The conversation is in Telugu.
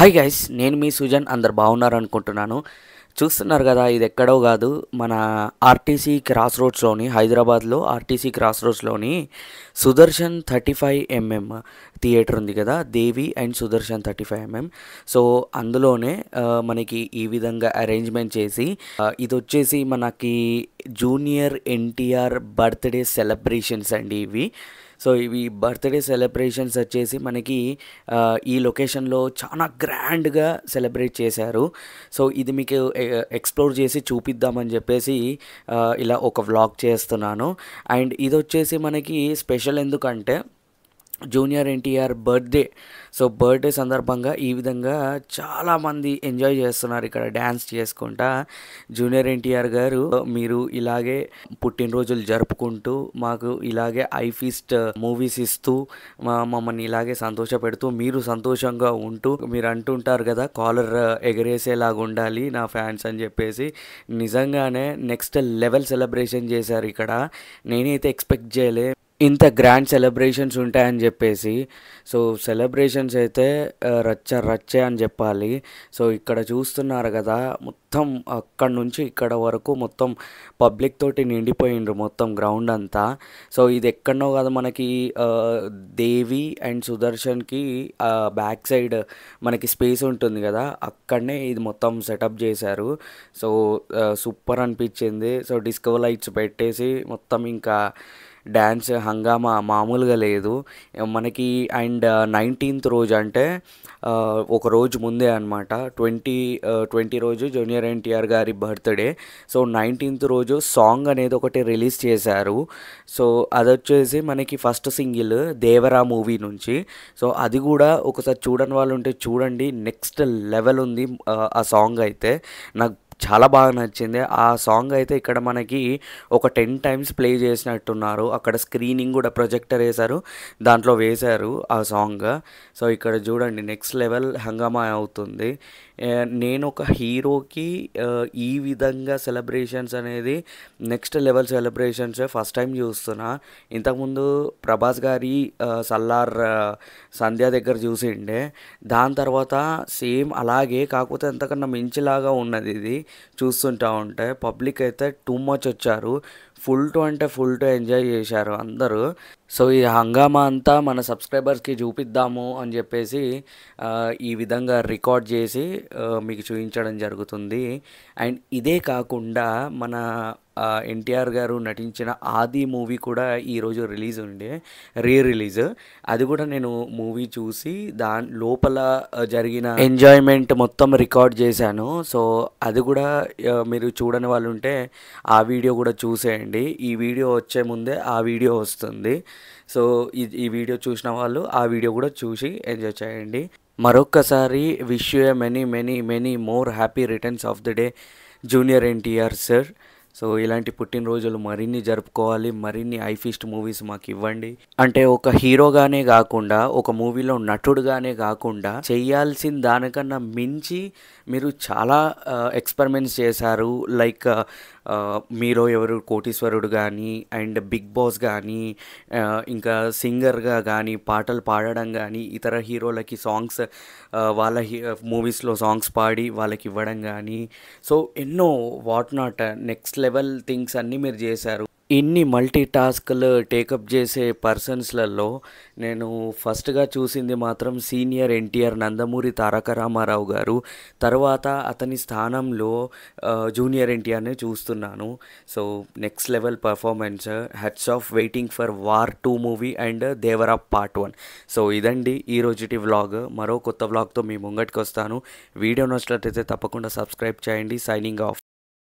హాయ్ గైస్, నేను మీ సుజన్. అందరు బాగున్నారు అనుకుంటున్నాను. చూస్తున్నారు కదా, ఇది ఎక్కడో కాదు, మన ఆర్టీసీ క్రాస్ రోడ్స్లోని, హైదరాబాద్లో ఆర్టీసీ క్రాస్ రోడ్స్లోని సుదర్శన్ 35mm థియేటర్ ఉంది కదా, దేవి అండ్ సుదర్శన్ 35mm. సో అందులోనే మనకి ఈ విధంగా అరేంజ్మెంట్ చేసి, ఇది వచ్చేసి మనకి జూనియర్ ఎన్టీఆర్ బర్త్డే సెలబ్రేషన్స్ అండి ఇవి. సో ఇవి బర్త్డే సెలబ్రేషన్స్ వచ్చేసి మనకి ఈ లొకేషన్లో చాలా గ్రాండ్గా సెలబ్రేట్ చేశారు. సో ఇది మీకు ఎక్స్ప్లోర్ చేసి చూపిద్దామని చెప్పేసి ఇలా ఒక వ్లాగ్ చేస్తున్నాను. అండ్ ఇది వచ్చేసి మనకి స్పెషల్ ఎందుకంటే junior NTR birthday. So birthday సందర్భంగా ఈ విధంగా చాలామంది ఎంజాయ్ చేస్తున్నారు ఇక్కడ డ్యాన్స్ చేసుకుంటా. జూనియర్ ఎన్టీఆర్ గారు, మీరు ఇలాగే పుట్టినరోజులు జరుపుకుంటూ మాకు ఇలాగే ఐ ఫీస్ట్ మూవీస్ ఇస్తూ మమ్మల్ని ఇలాగే సంతోషపెడుతూ మీరు సంతోషంగా ఉంటూ, మీరు అంటుంటారు కదా కాలర్ ఎగరేసేలాగా ఉండాలి నా ఫ్యాన్స్ అని చెప్పేసి, నిజంగానే నెక్స్ట్ లెవెల్ సెలబ్రేషన్ చేశారు ఇక్కడ. నేనైతే ఎక్స్పెక్ట్ చేయలే ఇంత గ్రాండ్ సెలబ్రేషన్స్ ఉంటాయని చెప్పేసి. సో సెలబ్రేషన్స్ అయితే రచ్చే అని చెప్పాలి. సో ఇక్కడ చూస్తున్నారు కదా, మొత్తం అక్కడ నుంచి ఇక్కడ వరకు మొత్తం పబ్లిక్ తోటి నిండిపోయిండ్రు మొత్తం గ్రౌండ్ అంతా. సో ఇది ఎక్కడనో కదా, మనకి దేవి అండ్ సుదర్శన్కి బ్యాక్ సైడ్ మనకి స్పేస్ ఉంటుంది కదా, అక్కడనే ఇది మొత్తం సెటప్ చేశారు. సో సూపర్ అనిపించింది. సో డిస్కో లైట్స్ పెట్టేసి మొత్తం ఇంకా డ్యాన్స్ హంగామా మామూలుగా లేదు మనకి. అండ్ 19th రోజు అంటే ఒక రోజు ముందే అనమాట, 20 రోజు జూనియర్ ఎన్టీఆర్ గారి బర్త్డే. సో 19th రోజు సాంగ్ అనేది ఒకటి రిలీజ్ చేశారు. సో అది వచ్చేసి మనకి ఫస్ట్ సింగిల్ దేవరా మూవీ నుంచి. సో అది కూడా ఒకసారి చూడని వాళ్ళు ఉంటే చూడండి, నెక్స్ట్ లెవెల్ ఉంది ఆ సాంగ్ అయితే. నాకు చాలా బాగా నచ్చింది ఆ సాంగ్ అయితే. ఇక్కడ మనకి ఒక 10 times ప్లే చేసినట్టున్నారు. అక్కడ స్క్రీనింగ్ కూడా ప్రొజెక్టర్ వేశారు, దాంట్లో వేశారు ఆ సాంగ్. సో ఇక్కడ చూడండి నెక్స్ట్ లెవెల్ హంగామా అవుతుంది. నేను ఒక హీరోకి ఈ విధంగా సెలబ్రేషన్స్ అనేది next level celebrations first time చూస్తున్నా. ఇంతకుముందు ప్రభాస్ గారి సల్లార్ సంధ్య దగ్గర చూసిండే, దాని తర్వాత సేమ్ అలాగే కాకపోతే అంతకన్నా మించిలాగా ఉన్నది ఇది. చూస్తుంటా ఉంటే పబ్లిక్ అయితే టూ మచ్ వచ్చారు, ఫుల్ టు ఎంజాయ్ చేశారు అందరూ. సో ఈ హంగామా అంతా మన సబ్స్క్రైబర్స్కి చూపిద్దాము అని చెప్పేసి ఈ విధంగా రికార్డ్ చేసి మీకు చూపించడం జరుగుతుంది. అండ్ ఇదే కాకుండా మన ఎన్టీఆర్ గారు నటించిన ఆది మూవీ కూడా ఈరోజు రిలీజ్ ఉండే, రిలీజ్. అది కూడా నేను మూవీ చూసి దాని లోపల జరిగిన ఎంజాయ్మెంట్ మొత్తం రికార్డ్ చేశాను. సో అది కూడా మీరు చూడని వాళ్ళు ఉంటే ఆ వీడియో కూడా చూసేయండి. ఈ వీడియో వచ్చే ముందే ఆ వీడియో వస్తుంది. సో ఈ వీడియో చూసిన వాళ్ళు ఆ వీడియో కూడా చూసి ఎంజాయ్ చేయండి. మరొక్కసారి wish you many more happy returns of the day junior NTR sir. So ఇలాంటి పుట్టినరోజులు మరిన్ని జరుపుకోవాలి, మరిన్ని ఐ ఫీస్ట్ మూవీస్ మాకు ఇవ్వండి. అంటే ఒక హీరోగానే కాకుండా, ఒక మూవీలో నటుడుగానే కాకుండా, చేయాల్సిన దానికన్నా మించి మీరు చాలా ఎక్స్పెరిమెంట్స్ చేశారు. లైక్ మీరు ఎవరు కోటీశ్వరుడు కానీ, అండ్ బిగ్ బాస్ కానీ, ఇంకా సింగర్గా కానీ, పాటలు పాడడం కానీ, ఇతర హీరోలకి సాంగ్స్ వాళ్ళ మూవీస్లో సాంగ్స్ పాడి వాళ్ళకి ఇవ్వడం కానీ, సో ఎన్నో what not next level things అన్నీ మీరు చేశారు. ఇన్ని మల్టీ టాస్క్లు టేకప్ చేసే పర్సన్స్లలో నేను ఫస్ట్గా చూసింది మాత్రం సీనియర్ ఎన్టీఆర్ నందమూరి తారక రామారావు గారు. తర్వాత అతని స్థానంలో జూనియర్ ఎన్టీఆర్ని చూస్తున్నాను. So next level performance, heads of waiting for war 2 movie and Devara part 1. So ఇదండి ఈరోజుటి వ్లాగ్. మరో కొత్త వ్లాగ్తో మీ ముంగటికి వస్తాను. వీడియో నచ్చినట్లయితే తప్పకుండా సబ్స్క్రైబ్ చేయండి. Signing off.